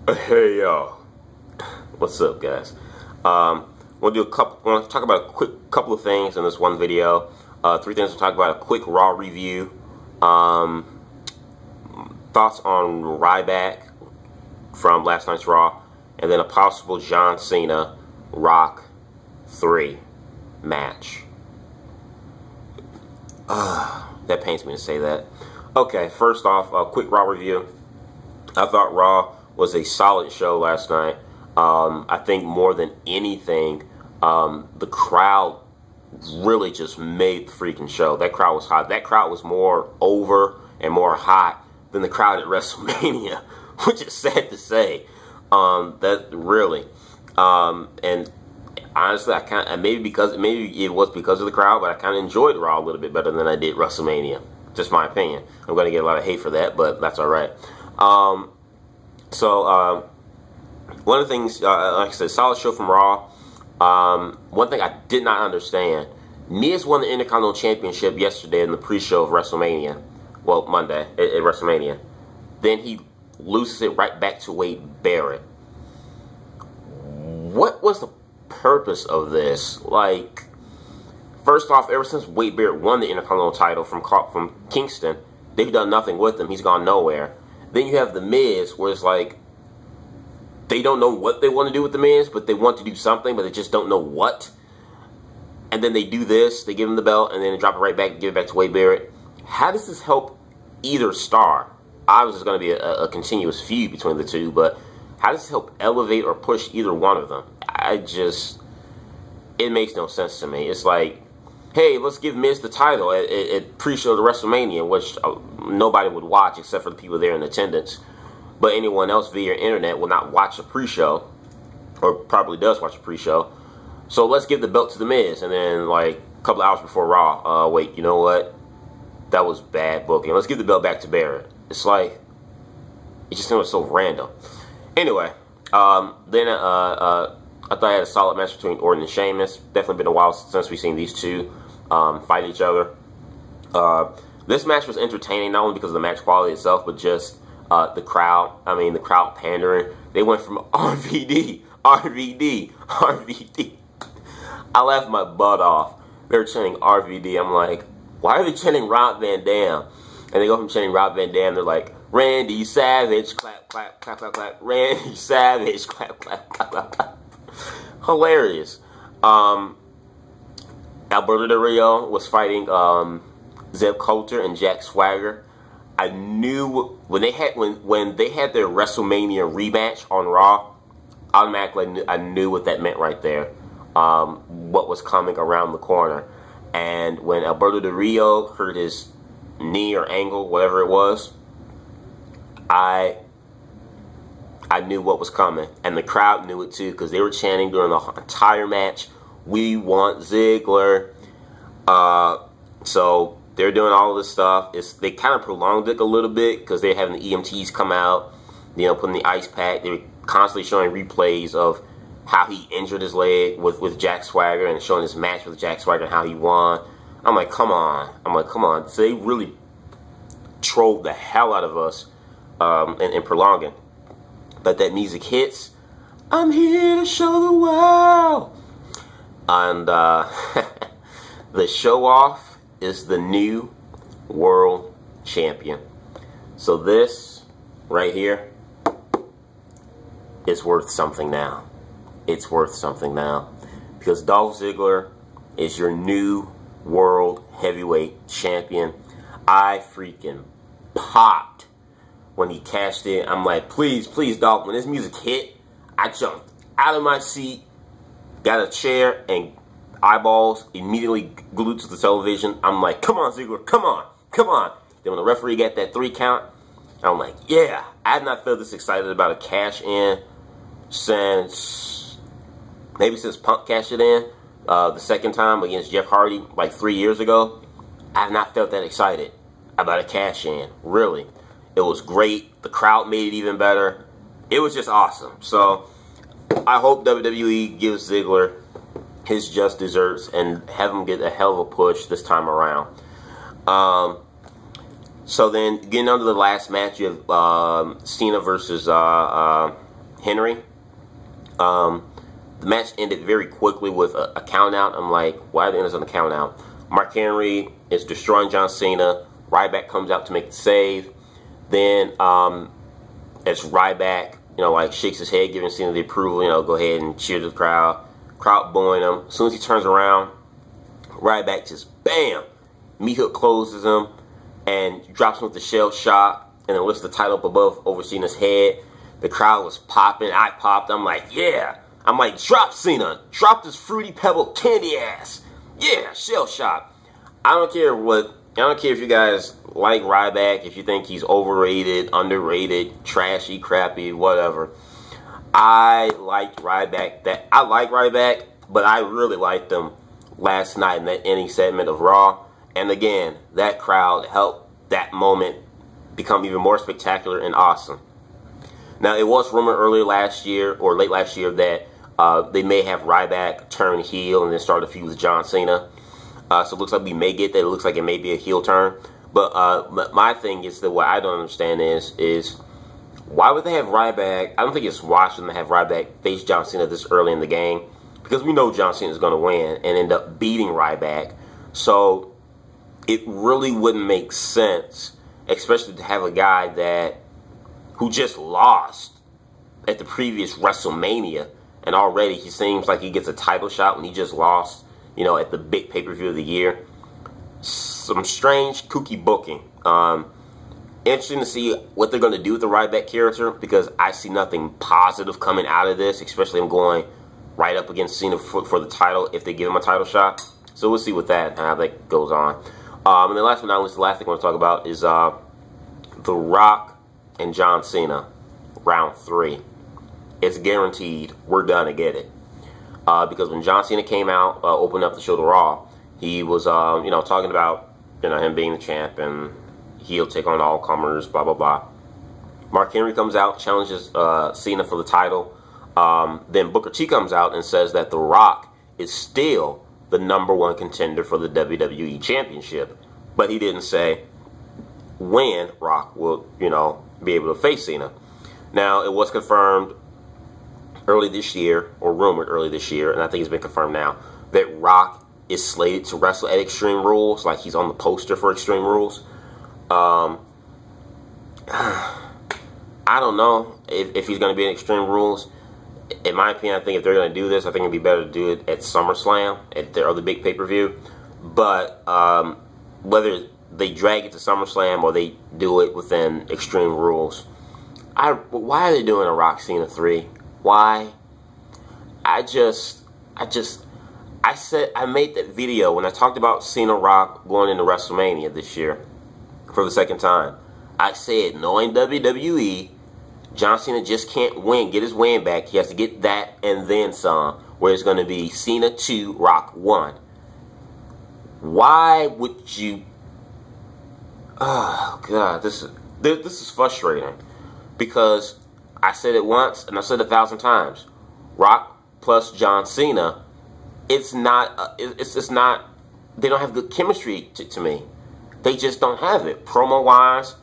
Hey y'all, what's up, guys? Want to talk about a quick couple of things in this one video. Three things to talk about: a quick Raw review, thoughts on Ryback from last night's Raw, and then a possible John Cena Rock 3 match. That pains me to say that. Okay, first off, a quick Raw review. I thought Raw was a solid show last night. I think more than anything, the crowd really just made the freaking show. That crowd was hot. That crowd was more over and more hot than the crowd at WrestleMania, which is sad to say. That really, and honestly, maybe it was because of the crowd, but I kind of enjoyed Raw a little bit better than I did WrestleMania. Just my opinion. I'm going to get a lot of hate for that, but that's all right. One of the things, like I said, solid show from Raw. One thing I did not understand: Miz won the Intercontinental Championship yesterday in the pre-show of WrestleMania. Well, Monday at WrestleMania. Then he loses it right back to Wade Barrett. What was the purpose of this? Like, first off, ever since Wade Barrett won the Intercontinental title from Kingston, they've done nothing with him. He's gone nowhere. Then you have The Miz, where it's like, they don't know what they want to do with The Miz, but they want to do something, but they just don't know what. And then they do this, they give him the belt, and then they drop it right back and give it back to Wade Barrett. How does this help either star? Obviously, it's going to be a continuous feud between the two, but how does this help elevate or push either one of them? It makes no sense to me. It's like, hey, let's give Miz the title at pre-show to WrestleMania, which nobody would watch except for the people there in attendance. But anyone else via internet will not watch the pre-show, or probably does watch the pre-show. So let's give the belt to The Miz, and then like a couple hours before Raw, wait, you know what? That was bad booking. Let's give the belt back to Barrett. It's like, it just seems so random. Anyway, then I thought I had a solid match between Orton and Sheamus. Definitely been a while since we've seen these two fight each other. This match was entertaining, not only because of the match quality itself, but just the crowd. I mean, the crowd pandering. They went from RVD, RVD, RVD. I laughed my butt off. They were chanting RVD. I'm like, why are they chanting Rob Van Dam? And they go from chanting Rob Van Dam, they're like, Randy Savage, clap, clap, clap, clap, clap. Randy Savage, clap, clap, clap, clap, clap. Hilarious. Alberto Del Rio was fighting Zeb Coulter and Jack Swagger. I knew when they had their WrestleMania rematch on Raw, automatically I knew what that meant right there. What was coming around the corner. And when Alberto Del Rio hurt his knee or ankle, whatever it was, I knew what was coming, and the crowd knew it too, because they were chanting during the entire match, "We want Ziggler." So they're doing all this stuff. They kind of prolonged it a little bit because they're having the EMTs come out, you know, putting the ice pack. They were constantly showing replays of how he injured his leg with Jack Swagger, and showing his match with Jack Swagger and how he won. I'm like, come on. So they really trolled the hell out of us in prolonging. But that music hits. I'm here to show the world. And the show off is the new world champion. So this right here is worth something now. It's worth something now. Because Dolph Ziggler is your new world heavyweight champion. I freaking popped when he cashed in. I'm like, please, please, Dolph. When this music hit, I jumped out of my seat, got a chair, and eyeballs immediately glued to the television. I'm like, come on, Ziggler, come on, come on. Then when the referee got that 3 count, I'm like, yeah. I have not felt this excited about a cash in since Punk cashed it in the second time against Jeff Hardy like 3 years ago. I have not felt that excited about a cash in, really. It was great. The crowd made it even better. It was just awesome. So I hope WWE gives Ziggler his just desserts and have him get a hell of a push this time around. So then, getting on to the last match, you have Cena versus Henry. The match ended very quickly with a count out. I'm like, why did it end on a count out? Mark Henry is destroying John Cena. Ryback comes out to make the save. Then as Ryback, like shakes his head, giving Cena the approval, go ahead and cheer the crowd. Crowd booing him. As soon as he turns around, Ryback just bam, meat hook closes him and drops him with the shell shock, and then lifts the title up above over Cena's head. The crowd was popping. I popped. I'm like, yeah. I'm like, drop Cena. Drop this fruity pebble candy ass. Yeah, shell shock. I don't care if you guys like Ryback, if you think he's overrated, underrated, trashy, crappy, whatever. I like Ryback, but I really liked him last night in that ending segment of Raw. And again, that crowd helped that moment become even more spectacular and awesome. Now, it was rumored earlier last year, or late last year, that they may have Ryback turn heel and then start a feud with John Cena. So it looks like we may get that. It looks like it may be a heel turn. But my thing is that what I don't understand is why would they have Ryback? I don't think it's wise for them to have Ryback face John Cena this early in the game, because we know John Cena is going to win and end up beating Ryback. So it really wouldn't make sense, especially to have a guy who just lost at the previous WrestleMania, and already he seems like he gets a title shot when he just lost, at the big pay-per-view of the year. Some strange, kooky booking. Interesting to see what they're going to do with the Ryback character, because I see nothing positive coming out of this, especially him going right up against Cena for the title if they give him a title shot. So we'll see with that and how that goes on. And then last but not least, the last thing I want to talk about is The Rock and John Cena, round 3. It's guaranteed we're gonna get it. Because when John Cena came out, opened up the show to Raw, he was, talking about, him being the champ and he'll take on all comers, blah, blah, blah. Mark Henry comes out, challenges Cena for the title. Then Booker T comes out and says that The Rock is still the #1 contender for the WWE Championship. But he didn't say when Rock will, be able to face Cena. Now, it was confirmed early this year, or rumored early this year, and I think it's been confirmed now, that Rock is slated to wrestle at Extreme Rules, like he's on the poster for Extreme Rules. I don't know if he's going to be in Extreme Rules. In my opinion, I think if they're going to do this, I think it'd be better to do it at SummerSlam, at their other big pay-per-view. But whether they drag it to SummerSlam or they do it within Extreme Rules, why are they doing a Rock Cena 3? Why? I made that video when I talked about Cena Rock going into WrestleMania this year for the second time. I said, knowing WWE, John Cena just can't win, get his win back. He has to get that and then some, where it's going to be Cena 2, Rock 1. Why would you... Oh, God, this is frustrating. Because I said it once, and I said it 1,000 times. Rock plus John Cena, it's not, they don't have good chemistry to me. They just don't have it. Promo-wise,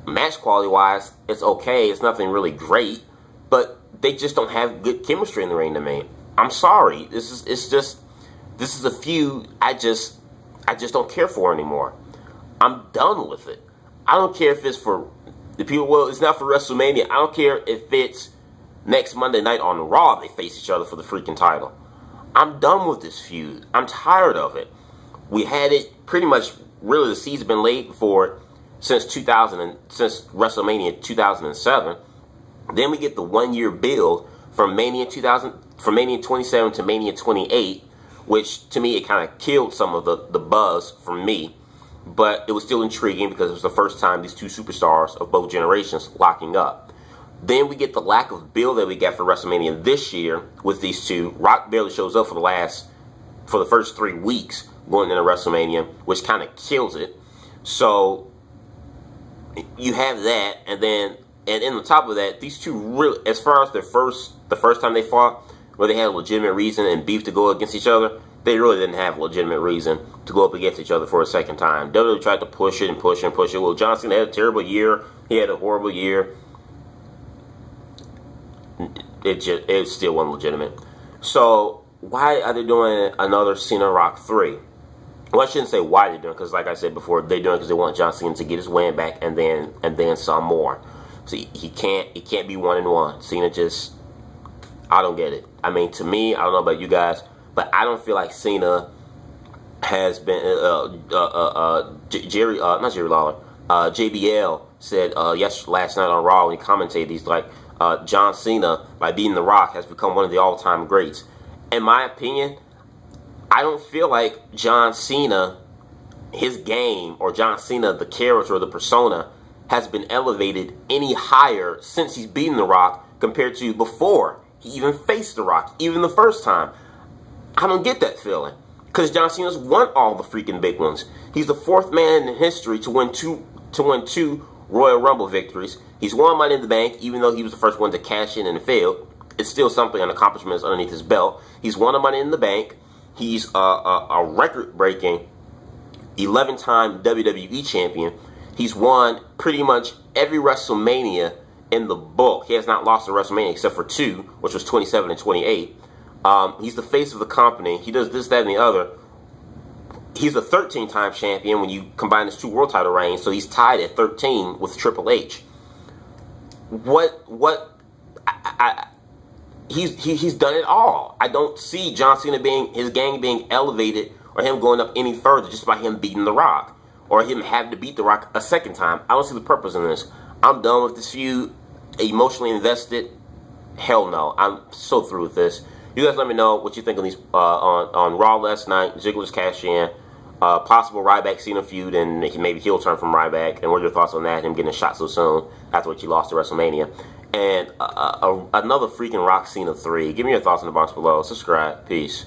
match quality-wise, it's okay. It's nothing really great. But they just don't have good chemistry in the ring to me. I'm sorry. This is a feud I just don't care for anymore. I'm done with it. I don't care if it's for the people, well, it's not for WrestleMania. I don't care if it's next Monday night on Raw they face each other for the freaking title. I'm done with this feud. I'm tired of it. We had it pretty much, really the season's been laid for it since WrestleMania 2007. Then we get the 1-year build from Mania 27 to Mania 28, which to me it kind of killed some of the buzz from me. But it was still intriguing because it was the first time these two superstars of both generations locking up. Then we get the lack of build that we got for WrestleMania this year with these two. Rock barely shows up for the first 3 weeks going into WrestleMania, which kind of kills it. So you have that, and on top of that, these two really, as far as the first time they fought, where they had a legitimate reason and beef to go against each other, they really didn't have a legitimate reason to go up against each other for a second time. WWE tried to push it and push it and push it. Well, John Cena had a terrible year. He had a horrible year. it still wasn't legitimate. So why are they doing another Cena Rock 3? Well, I shouldn't say why they're doing it, because like I said before, they're doing it because they want John Cena to get his win back and then some more. So he can't be 1-1. Cena just, I don't get it. I mean, to me, I don't know about you guys, but I don't feel like Cena has been JBL said last night on Raw when he commentated, he's like, John Cena, by beating The Rock, has become one of the all-time greats. In my opinion, I don't feel like John Cena, his game, or John Cena, the character or the persona, has been elevated any higher since he's beaten The Rock compared to before he even faced The Rock, even the first time. I don't get that feeling, because John Cena's won all the freaking big ones. He's the 4th man in history to win two Royal Rumble victories. He's won Money in the Bank, even though he was the first one to cash in and failed. It's still something, an accomplishment underneath his belt. He's won a Money in the Bank. He's a record-breaking 11-time WWE champion. He's won pretty much every WrestleMania in the book. He has not lost a WrestleMania except for 2, which was 27 and 28. He's the face of the company. He does this, that, and the other. He's a 13-time champion when you combine his 2 world title reigns, so he's tied at 13 with Triple H. He's done it all. I don't see John Cena his gang being elevated or him going up any further just by him beating The Rock or him having to beat The Rock a second time. I don't see the purpose in this. I'm done with this feud. Emotionally invested? Hell no. I'm so through with this. You guys let me know what you think of these on Raw last night. Ziggler's cash in. Possible Ryback Cena feud and maybe heel turn from Ryback. And what are your thoughts on that? Him getting shot so soon after what he lost to WrestleMania. And another freaking Rock Cena 3. Give me your thoughts in the box below. Subscribe. Peace.